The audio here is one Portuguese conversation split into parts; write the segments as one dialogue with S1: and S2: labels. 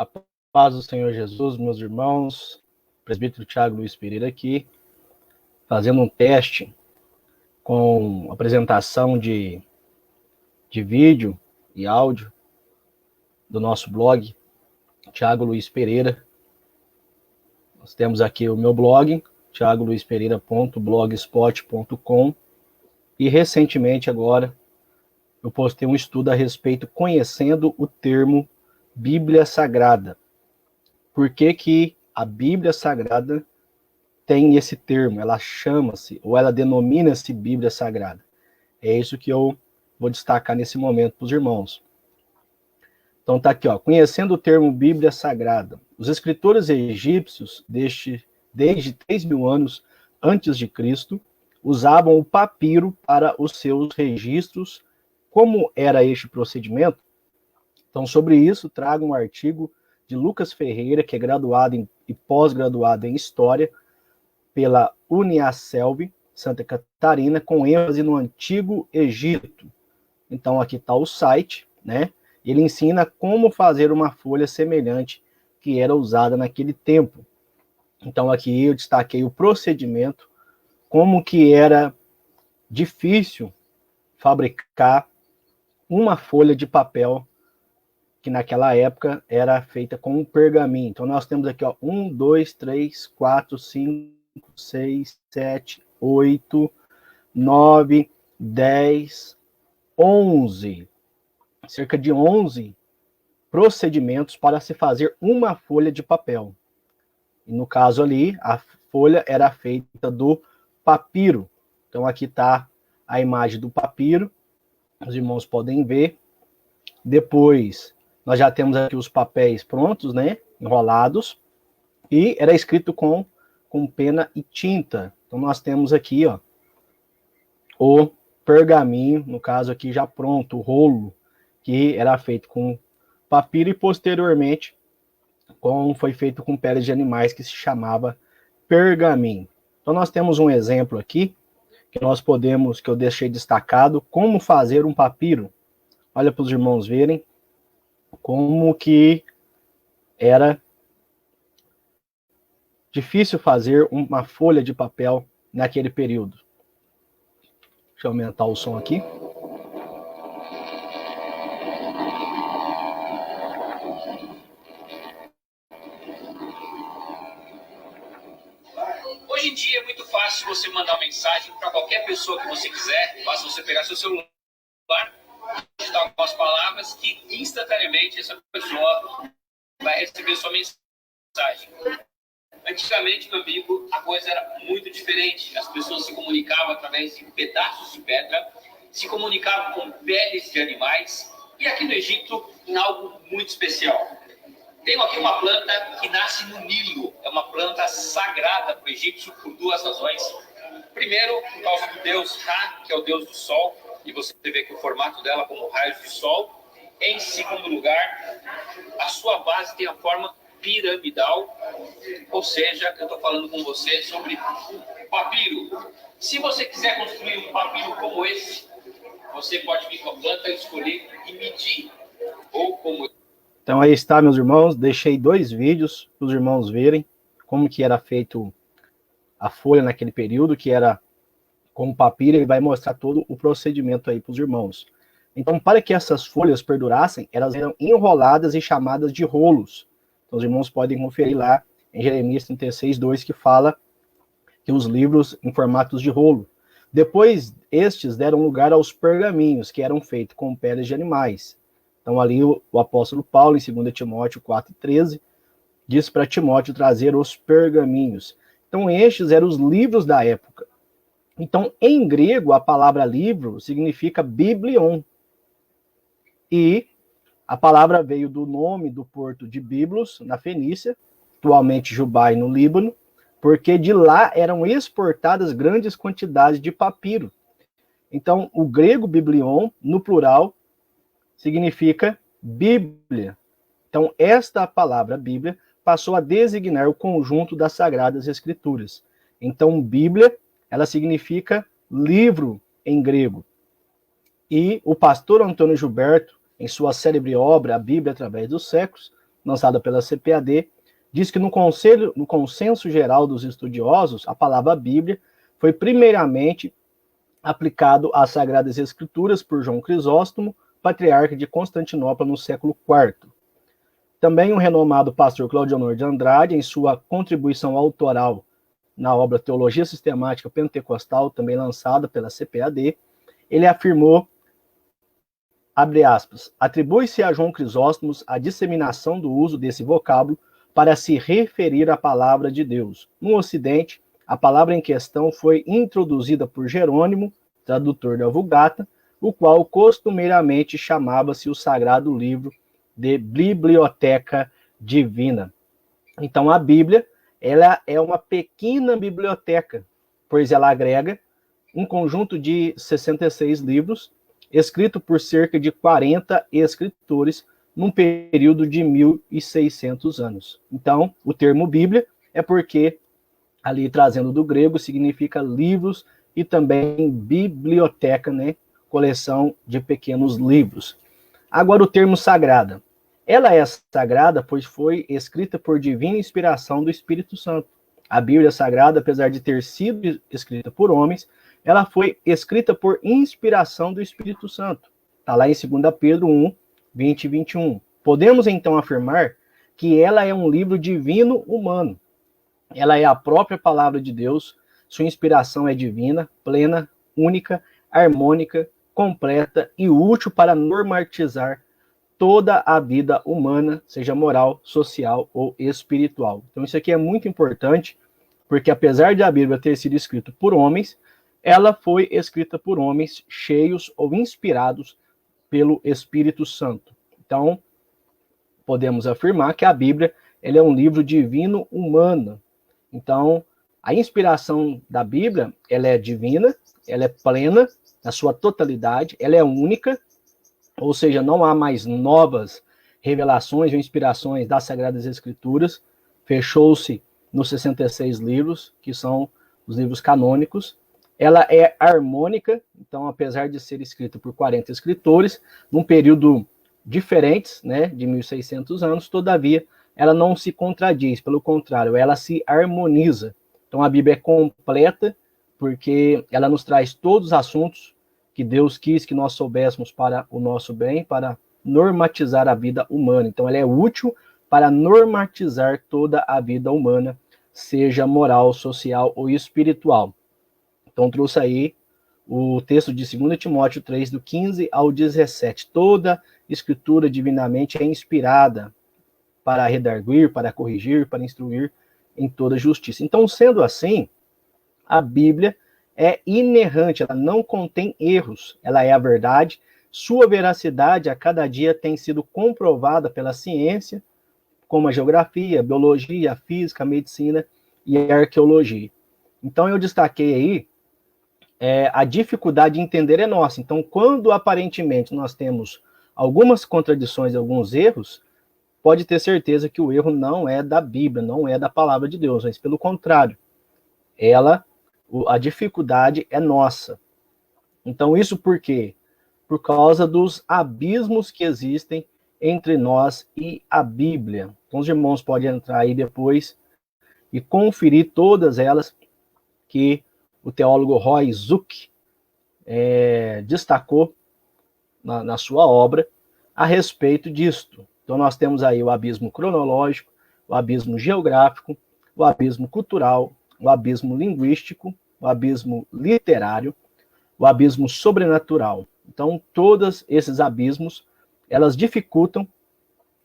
S1: A paz do Senhor Jesus, meus irmãos, presbítero Thiago Luiz Pereira aqui, fazendo um teste com apresentação de vídeo e áudio do nosso blog, Thiago Luiz Pereira. Nós temos aqui o meu blog, thiagoluizpereira.blogspot.com, e recentemente agora eu postei um estudo a respeito conhecendo o termo Bíblia Sagrada. Por que que a Bíblia Sagrada tem esse termo? Ela chama-se, ou ela denomina-se Bíblia Sagrada. É isso que eu vou destacar nesse momento para os irmãos. Então tá aqui, ó, conhecendo o termo Bíblia Sagrada. Os escritores egípcios, desde 3.000 anos antes de Cristo, usavam o papiro para os seus registros. Como era este procedimento? Então, sobre isso, trago um artigo de Lucas Ferreira, que é graduado e pós-graduado em História pela Uniaselv, Santa Catarina, com ênfase no Antigo Egito. Então, aqui está o site, né? Ele ensina como fazer uma folha semelhante que era usada naquele tempo. Então, aqui eu destaquei o procedimento, como que era difícil fabricar uma folha de papel que naquela época era feita com um pergaminho. Então, nós temos aqui, ó, 1, 2, 3, 4, 5, 6, 7, 8, 9, 10, 11. Cerca de 11 procedimentos para se fazer uma folha de papel. E no caso ali, a folha era feita do papiro. Então, aqui está a imagem do papiro. Os irmãos podem ver. Depois, nós já temos aqui os papéis prontos, né? Enrolados. E era escrito com pena e tinta. Então, nós temos aqui, ó, o pergaminho, no caso aqui já pronto, o rolo, que era feito com papiro e posteriormente foi feito com peles de animais, que se chamava pergaminho. Então, nós temos um exemplo aqui, que eu deixei destacado, como fazer um papiro. Olha para os irmãos verem como que era difícil fazer uma folha de papel naquele período. Deixa eu aumentar o som aqui.
S2: Hoje em dia é muito fácil você mandar uma mensagem para qualquer pessoa que você quiser. Basta você pegar seu celular, digitar algumas palavras que instantaneamente essa pessoa vai receber sua mensagem. Antigamente, meu amigo, a coisa era muito diferente. As pessoas se comunicavam através de pedaços de pedra, se comunicavam com peles de animais, e aqui no Egito, em algo muito especial. Tenho aqui uma planta que nasce no Nilo. É uma planta sagrada para o egípcio por duas razões. Primeiro, por causa do deus Ra, que é o deus do sol, e você vê que o formato dela como raios de sol. Em segundo lugar, a sua base tem a forma piramidal, ou seja, eu estou falando com você sobre papiro. Se você quiser construir um papiro como esse, você pode vir com a planta, escolher e medir, ou como...
S1: Então aí está, meus irmãos, deixei 2 vídeos para os irmãos verem como que era feito a folha naquele período, que era com papiro. Ele vai mostrar todo o procedimento aí para os irmãos. Então, para que essas folhas perdurassem, elas eram enroladas e chamadas de rolos. Então, os irmãos podem conferir lá em Jeremias 36, 2, que fala que os livros em formatos de rolo. Depois, estes deram lugar aos pergaminhos, que eram feitos com peles de animais. Então, ali o apóstolo Paulo, em 2 Timóteo 4,13, diz para Timóteo trazer os pergaminhos. Então, estes eram os livros da época. Então, em grego, a palavra livro significa biblion. E a palavra veio do nome do porto de Biblos, na Fenícia, atualmente Jubai, no Líbano, porque de lá eram exportadas grandes quantidades de papiro. Então, o grego biblion, no plural, significa Bíblia. Então, esta palavra Bíblia passou a designar o conjunto das Sagradas Escrituras. Então, Bíblia, ela significa livro em grego. E o pastor Antônio Gilberto, em sua célebre obra, A Bíblia através dos séculos, lançada pela CPAD, diz que no consenso geral dos estudiosos, a palavra Bíblia foi primeiramente aplicado às Sagradas Escrituras por João Crisóstomo, patriarca de Constantinopla no século IV. Também o renomado pastor Claudio Honor de Andrade, em sua contribuição autoral na obra Teologia Sistemática Pentecostal, também lançada pela CPAD, ele afirmou, abre aspas, atribui-se a João Crisóstomo a disseminação do uso desse vocábulo para se referir à palavra de Deus. No Ocidente, a palavra em questão foi introduzida por Jerônimo, tradutor da Vulgata, o qual costumeiramente chamava-se o Sagrado Livro de Biblioteca Divina. Então, a Bíblia, ela é uma pequena biblioteca, pois ela agrega um conjunto de 66 livros, escrito por cerca de 40 escritores, num período de 1.600 anos. Então, o termo Bíblia é porque, ali trazendo do grego, significa livros e também biblioteca, né? Coleção de pequenos livros. Agora, o termo sagrada. Ela é sagrada, pois foi escrita por divina inspiração do Espírito Santo. A Bíblia Sagrada, apesar de ter sido escrita por homens, ela foi escrita por inspiração do Espírito Santo. Está lá em 2 Pedro 1, 20 e 21. Podemos, então, afirmar que ela é um livro divino humano. Ela é a própria palavra de Deus, sua inspiração é divina, plena, única, harmônica, completa e útil para normatizar toda a vida humana, seja moral, social ou espiritual. Então isso aqui é muito importante, porque apesar de a Bíblia ter sido escrita por homens, ela foi escrita por homens cheios ou inspirados pelo Espírito Santo. Então, podemos afirmar que a Bíblia ela é um livro divino humano. Então, a inspiração da Bíblia, ela é divina, ela é plena na sua totalidade, ela é única, ou seja, não há mais novas revelações ou inspirações das Sagradas Escrituras, fechou-se nos 66 livros, que são os livros canônicos. Ela é harmônica, então, apesar de ser escrita por 40 escritores, num período diferente, né, de 1.600 anos, todavia, ela não se contradiz, pelo contrário, ela se harmoniza. Então, a Bíblia é completa, porque ela nos traz todos os assuntos que Deus quis que nós soubéssemos para o nosso bem, para normatizar a vida humana. Então, ela é útil para normatizar toda a vida humana, seja moral, social ou espiritual. Então, trouxe aí o texto de 2 Timóteo 3, do 15 ao 17. Toda escritura divinamente é inspirada para redarguir, para corrigir, para instruir em toda justiça. Então, sendo assim, a Bíblia é inerrante, ela não contém erros, ela é a verdade, sua veracidade a cada dia tem sido comprovada pela ciência, como a geografia, a biologia, a física, a medicina e a arqueologia. Então eu destaquei aí a dificuldade de entender é nossa. Então, quando aparentemente nós temos algumas contradições, alguns erros, pode ter certeza que o erro não é da Bíblia, não é da palavra de Deus, mas pelo contrário, a dificuldade é nossa. Então, isso por quê? Por causa dos abismos que existem entre nós e a Bíblia. Então, os irmãos podem entrar aí depois e conferir todas elas que o teólogo Roy Zuck destacou na sua obra a respeito disto. Então, nós temos aí o abismo cronológico, o abismo geográfico, o abismo cultural, o abismo linguístico, o abismo literário, o abismo sobrenatural. Então, todos esses abismos, elas dificultam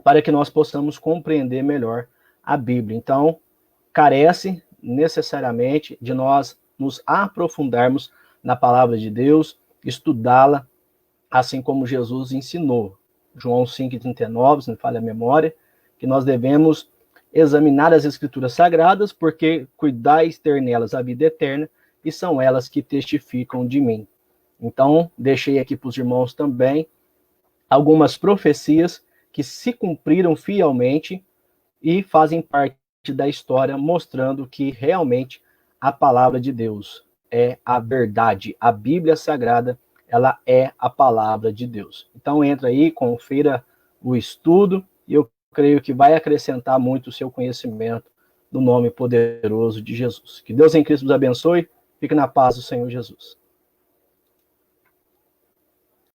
S1: para que nós possamos compreender melhor a Bíblia. Então, carece necessariamente de nós nos aprofundarmos na palavra de Deus, estudá-la, assim como Jesus ensinou. João 5,39, se não falha a memória, que nós devemos examinar as Escrituras Sagradas, porque cuidais ter nelas a vida eterna, e são elas que testificam de mim. Então, deixei aqui para os irmãos também algumas profecias que se cumpriram fielmente e fazem parte da história, mostrando que realmente a palavra de Deus é a verdade. A Bíblia Sagrada, ela é a palavra de Deus. Então, entra aí, confira o estudo, e eu creio que vai acrescentar muito o seu conhecimento do nome poderoso de Jesus. Que Deus em Cristo nos abençoe. Fique na paz do Senhor Jesus.